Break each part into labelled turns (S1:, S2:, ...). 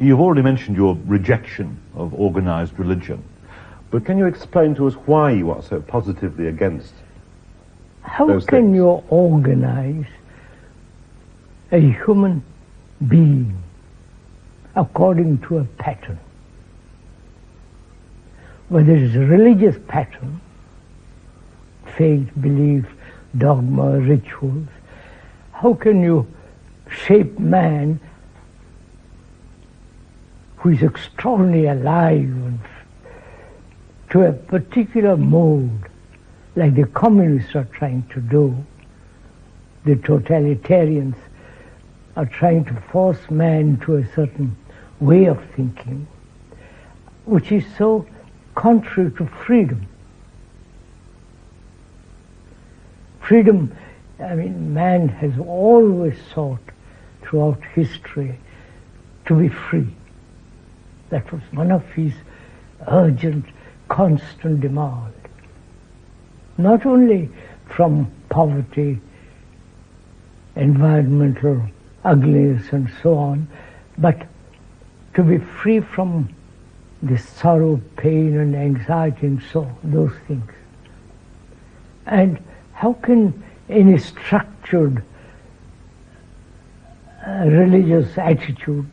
S1: You've already mentioned your rejection of organised religion, but can you explain to us why you are so positively against those
S2: How can
S1: things?
S2: you organize a human being according to a pattern? Whether it's a religious pattern, faith, belief, dogma, rituals, how can you shape man who is extraordinarily alive to a particular mode, like the communists are trying to do, the totalitarians are trying to force man to a certain way of thinking, which is so contrary to freedom. Freedom, I mean, man has always sought throughout history to be free. That was one of his urgent, constant demands. Not only from poverty, environmental ugliness and so on, but to be free from the sorrow, pain and anxiety and so on, those things. And how can any structured religious attitude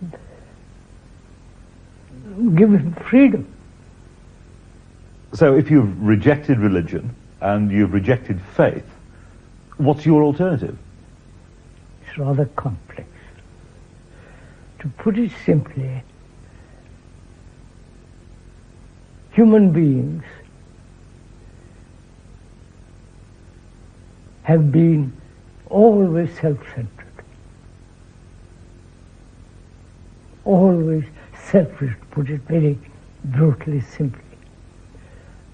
S2: give him freedom?
S1: So if you've rejected religion and you've rejected faith, what's your alternative?
S2: It's rather complex. To put it simply, human beings have been always self-centered, always selfish, to put it very brutally simply.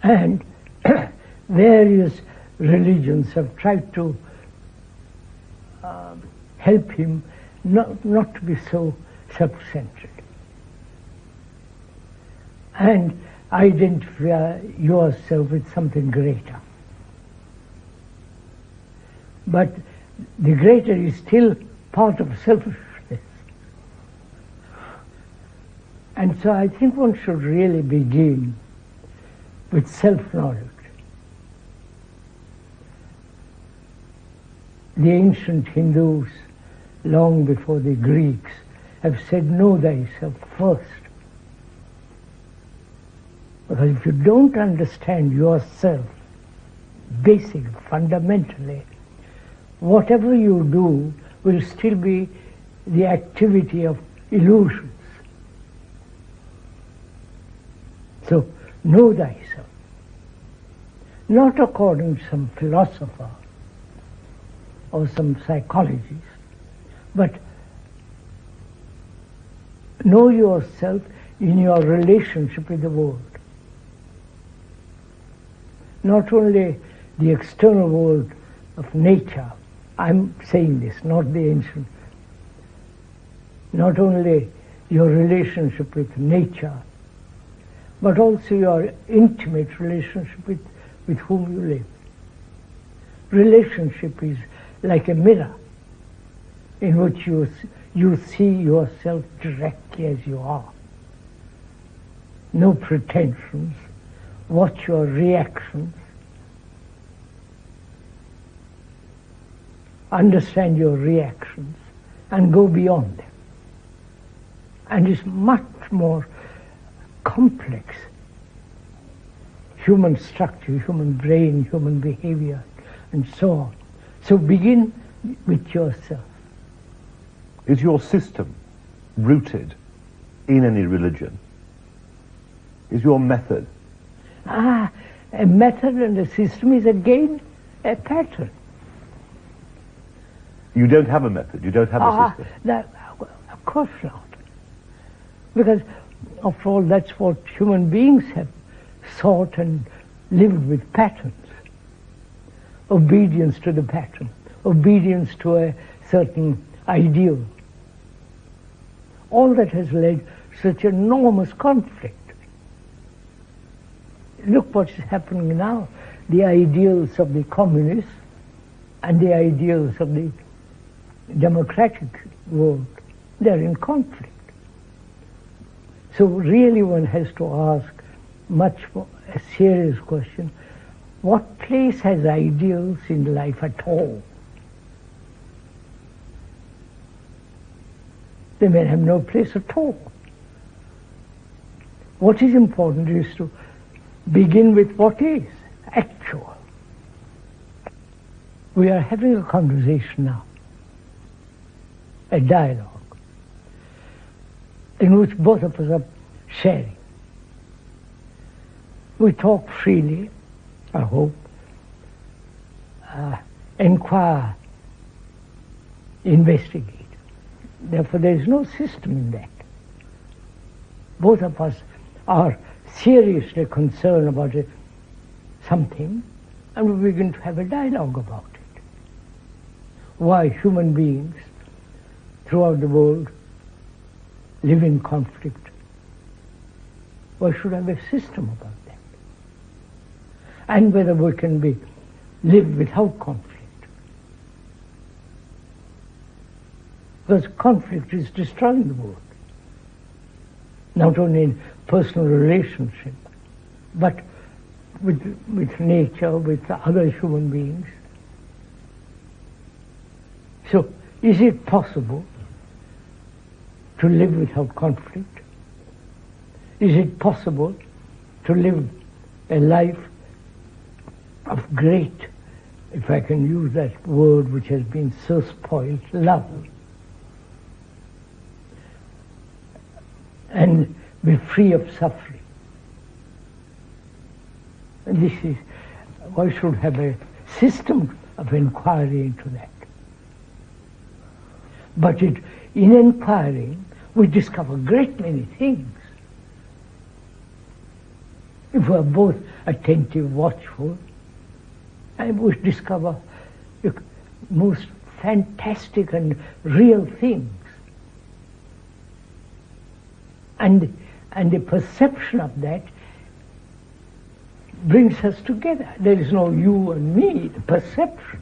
S2: And various religions have tried to help him not to be so self-centered and identify yourself with something greater. But the greater is still part of selfishness. And so I think one should really begin with self-knowledge. The ancient Hindus, long before the Greeks, have said, know thyself first. Because if you don't understand yourself, basically, fundamentally, whatever you do will still be the activity of illusions. So, know thyself. Not according to some philosopher or some psychologist, but know yourself in your relationship with the world. Not only the external world of nature, I'm saying this, not the ancient, not only your relationship with nature, but also your intimate relationship with whom you live. Relationship is like a mirror in which you see yourself directly as you are. No pretensions. Watch your reactions. Understand your reactions and go beyond them. And it's much more complex. Human structure, human brain, human behavior, and so on. So begin with yourself.
S1: Is your system rooted in any religion? Is your method?
S2: A method and a system is again a pattern.
S1: You don't have a method, you don't have a system.
S2: Of course not. Because, after all, that's what human beings have sought and lived with, patterns. Obedience to the pattern, obedience to a certain ideal. All that has led to such enormous conflict. Look what's happening now. The ideals of the communists and the ideals of the democratic world, they're in conflict. So really one has to ask much more a serious question. What place has ideals in life at all? They may have no place at all. What is important is to begin with what is actual. We are having a conversation now, a dialogue, in which both of us are sharing. We talk freely, I hope, inquire, investigate. Therefore, there is no system in that. Both of us are seriously concerned about something, and we begin to have a dialogue about it. Why human beings throughout the world live in conflict. Why should have a system about that? And whether we can live without conflict. Because conflict is destroying the world. Not only in personal relationship, but with nature, with other human beings. So, is it possible to live without conflict? Is it possible to live a life of great, if I can use that word which has been so spoiled, love? And be free of suffering. And this is, one should have a system of inquiry into that. But in inquiring, we discover a great many things. If we are both attentive, watchful, and we discover the most fantastic and real things. And the perception of that brings us together. There is no you and me, the perception.